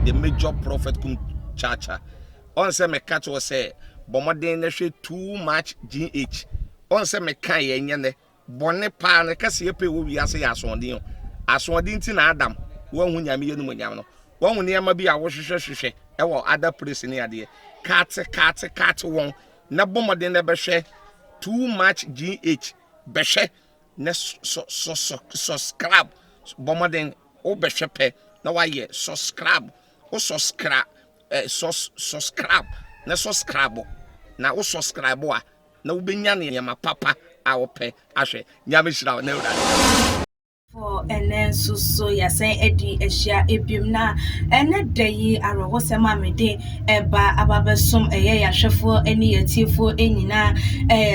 the major prophet kum chacha. On say me catch was say bomoden na hwe too much GH. On say me kan ye nyane bone pa na kase ye pe wo wiase ya asondin. Asondin ti na Adam wo hu nyame ye no nyam no. Wo hu ne ma bi a wo hwehwehwehwe e wo other place ni ade. Cat won na bomoden na be hwe too much GH be hwe na subscribe bomoden o be hwe pe na wa ye subscribe o subscribe subscribe na subscribe na o subscribe a na wo benya ne ma papa a wo pe ahwe nyame hira na ewura for enen so ya say edi ehia ebim na ene dayi aroho sema mede eba ababesom eye ya hwefo eni yatifo enyina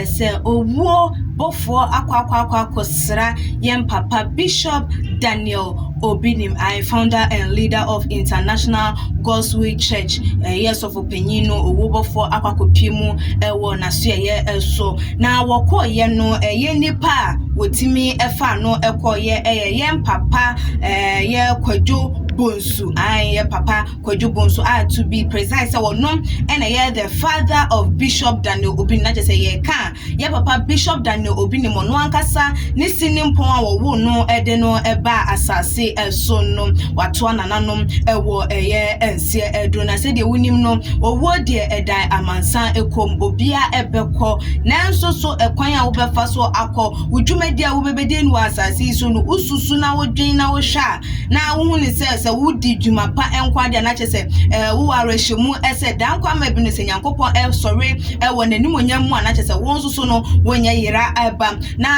se owuo bofo akwa kosra yem papa Bishop Daniel Obinim, I founder and leader of International Gospel Church. Yes, of Openino, Owobo for Aquacopimu, Ewo Nasia, so now wako ye no a ye nipa, wotimi efa no eko ye yem papa, ye kwajo bonsu, I papa kwajo bonsu, I to be precise, or no, and I the father of Bishop Daniel Obinim, not just say ye can, ye papa Bishop Daniel Obinim, no ankasa, nisinim pon wo no edeno eba asase so no watwa nananom ewo eye ense eduna se de wonim no owo de edai amansan ekom obia ebekọ nanso so ekwan a wo befa so akọ wudwumadi a wo bebede nu asase so no ususu na wodwen na wo hwa na wo hu ni se wudi dwuma pa enkwa de na chese wo arehemu ese dan kwa ma bi no se nyankopon sorry ewo nanim onyam mu na chese wo nsusu no wonya yira eba na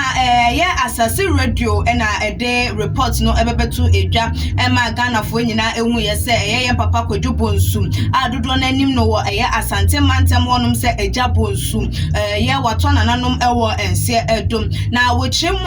ye asase radio na ede report no ebebetu edwa ema Ghana fo nyina ehu ye se ye papa kwadwo bonsu adodo na anim no wo ye asante mantem wonum se eja bonsu ye wato nananom ewo ense edom na wo chiremu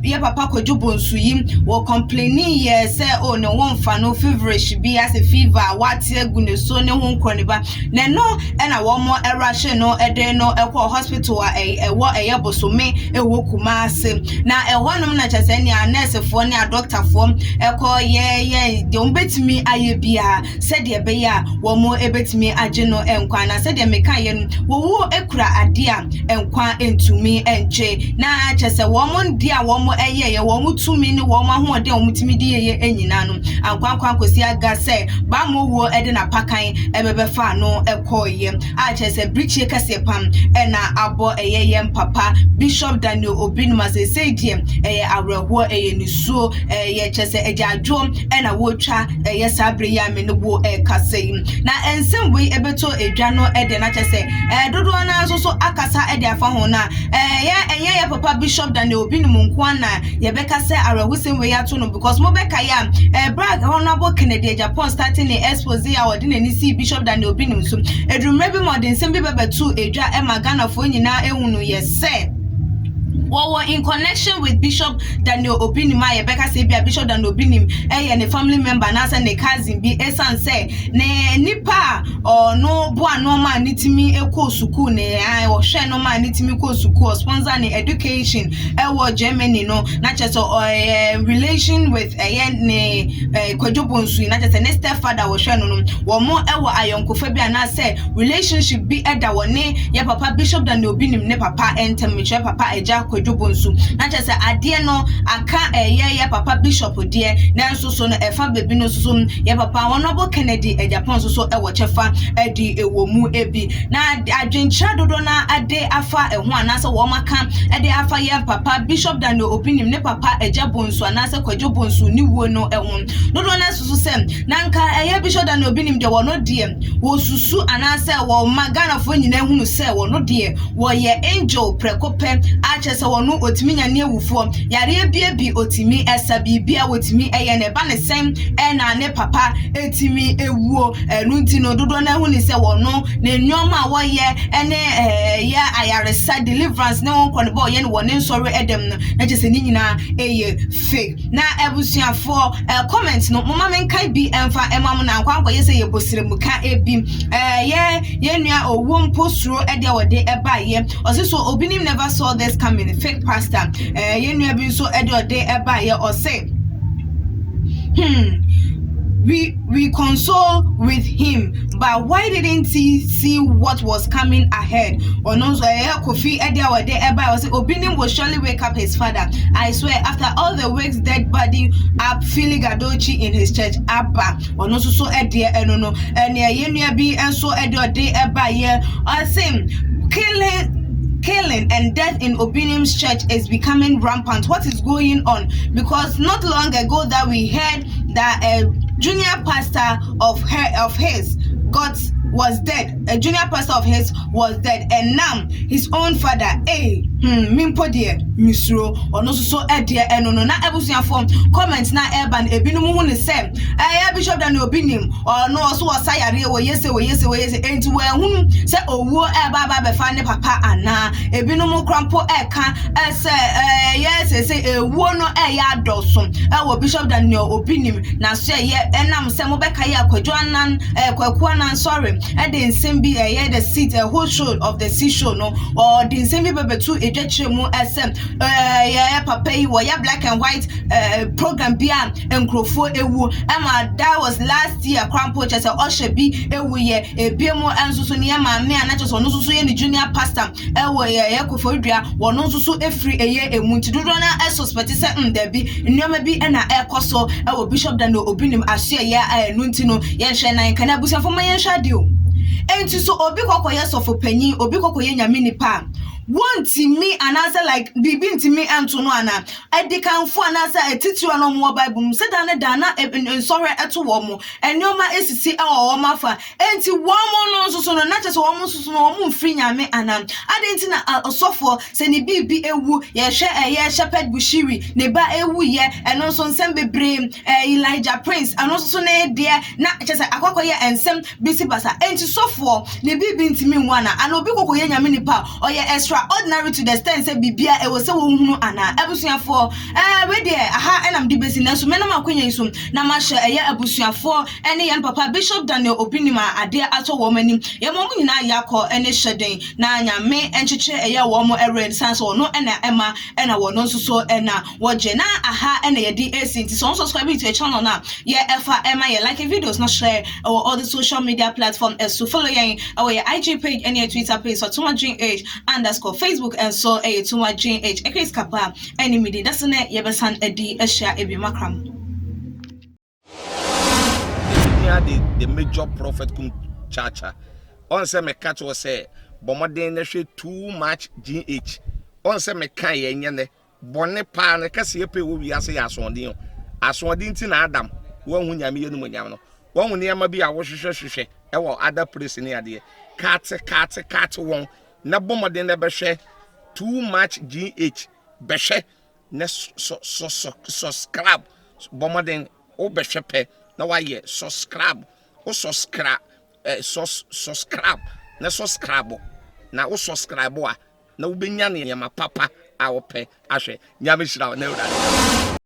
ye papa kwadwo bonsu yi wo complaining ye se o ne won fa no feverish bi as a fever wate egu ne so ne ho nkro ne ba ne no na wo mo erahye no ede no ekọ hospital ewo ye bosome ewo Kumase na ehonum na chese ne nurse fo ne doctor fo eko ye de ombetimi aye bia said de be ya wo mo ebetimi age no enkwa na said de meka ye no wo ekura ade a enkwa entumi enche na chese wo mo ndi a wo mo eye ye wo mo tumi ni wo mo ahode wo mutimi di ye enyina no ankwa kosi aga se ba mo wo ede na pakan ebebe fa no eko ye a chese brichie kase pam na abo eye ye papa Bishop Daniel Obinim say die awreho ni suo ye chese ejadwo na wotwa ye sabre ya me no wo kase na ensem we ebeto edwa no ede na chese dodo na so akasa ede afa ho na ye papa Bishop Daniel Obinim nko na ye beka se awreho sem we ya to no because mo beka ya brag honorable Kennedy Japan starting the expose ya wodi na ni see Bishop Daniel Obinim so edumre bi modern sem bi bebetu edwa e magana fo nyina ehunu ye se Well, in connection with Bishop Daniel Obinim, I say Bishop Daniel Obinim, and a family member, Nasa and a cousin, be esan say, ne nipa or no boa no man nitimi eko suku ne I or share no man nitimi ko suku sponsor ne education, Germany no, not just relation with a ne Kojobonsu, not just a next stepfather or share no, or more iron kofabia na say relationship be at the one ya papa Bishop Daniel Obinim ne papa enter me papa eja Bonsu na chese ade no aka ye papa Bishop de na nso so no efa bebi no so ye papa honorable Kennedy Japan so ewo chefa edi ewo mu ebi na adwencha dodo na ade afa eho anase wo maka ade afa ye papa Bishop Daniel Obinim ne papa eja bonsu anase kwadwo bonsu ni wo no eho dodo na susu sem na nka ye Bishop Daniel Obinim de wo no de wo susu anase wo magana fo nyina hunu se wo no de wo ye angel prekope a chese wonu otimi nyane awufo yare bia otimi esa bibia otimi eye ne ba ne sem na ne papa etimi ewuo enu nti no dodo na hu ni se wono na nyoma wo ye ene ya ayaresa deliverance ne won kone bo ye ne woni nsori edem no na chese ni nyina eye fake na ebusuafo comment no mama menkai bi emfa emam na kwankwa ye se ye bosire muka ebi ye nua owom postro ede wode eba ye osiso Obinim never saw this coming fake pastor ye nua bi so ede ode eba ye o say we console with him. But why didn't he see what was coming ahead? Or no, Kofi Edia were there. Was Obinim will surely wake up his father. I swear, after all the week's dead body up feeling Gadochi in his church, Abba, or no so Edia, and no, and yeah, be and so Edia day Abba, yeah, or same killing and death in Obinim's church is becoming rampant. What is going on? Because not long ago that we heard that a junior pastor of his was dead. A junior pastor of his was dead, and now his own father, Mimpo dear, Misro, or no so dear, and no, not ebusia form comments na urban, Ebinum who is same. Bishop than Obinim, or no, so was I or yes, and to where whom say, oh, war baba befane papa and na, Ebinum crampo eka, as yes, say a war no yard dosum, our bishop than your Obinim, now say, yeah, and I'm Samobeka, Kwajuanan, sorry. And the same be the seat a whole show of the seashore no or the same be to a judgment SM papa ya black and white program bia and crofo ewu ama that was last year crampo just a usher be ewu ye e biemo anso so ne ma me ana just ono so ye ni junior pastor ewu ye kofo dua wono so efri eye emunti dodo na suspect say there be nneoma bi na ekoso ewu bishop dan Obinim asua ye nunti no ye hwe nan kana busia for ma ye hwa de o enti so obi kokoye sofo panyin obi kokoye nyame nipa want me and answer like bibi ntimi anto no ana edikanfo and answer etitiwa no mo bible say dana sorry eto wo mo enoma esisi e wo ma fa enti wo mo no so no na chese wo mo so no wo mfri nyame ana adenti na osofo se ne bibi ewu ye hwe ye shepherd bushiri ne ba ewu ye eno so nsem bebre Elijah Prince ano so na de na chese akokoye ensem bisi basa enti sofo ne bibi ntimi nwana ana obi kokoye nyame nipa oye extra ordinary to the extent say bibia e wo se wo hunu ana abusuafo we there aha enam di besi na so menam akonya isum na ma hye eye abusuafo ene yan papa Bishop Daniel Obinim ade ato wo manim ye mo nyina yakọ ene hyeden na nyame encheche eye wo mo ere sense wo no ena ema ena wo no so ena wo je na aha ena ye di AC nti so subscribe to the channel na ye efa ema ye like videos na share or all the social media platform so follow ye our IG page and your Twitter page so @GH_ Facebook and so @GH Chris Kapa any media that's ne yebesan edi ehia ebi makram the major prophet kum chacha on say me catch was say bomoden na hwe too much GH on say me kan ye nye ne bone pa ne kase ye pe wo wiase ya asondin ti na Adam wo hu nyame ye no nyam no wo hu ne ma bi a wo hwehwehwehwe e wo other place ne ade kat won na bomoden na behwe too much GH behwe na subscribe bomoden o behwe pe na wa ye subscribe o subscribe na subscribe na o subscribe a na wo benya ne yama papa a wo pe ahwe nyame hira na ewura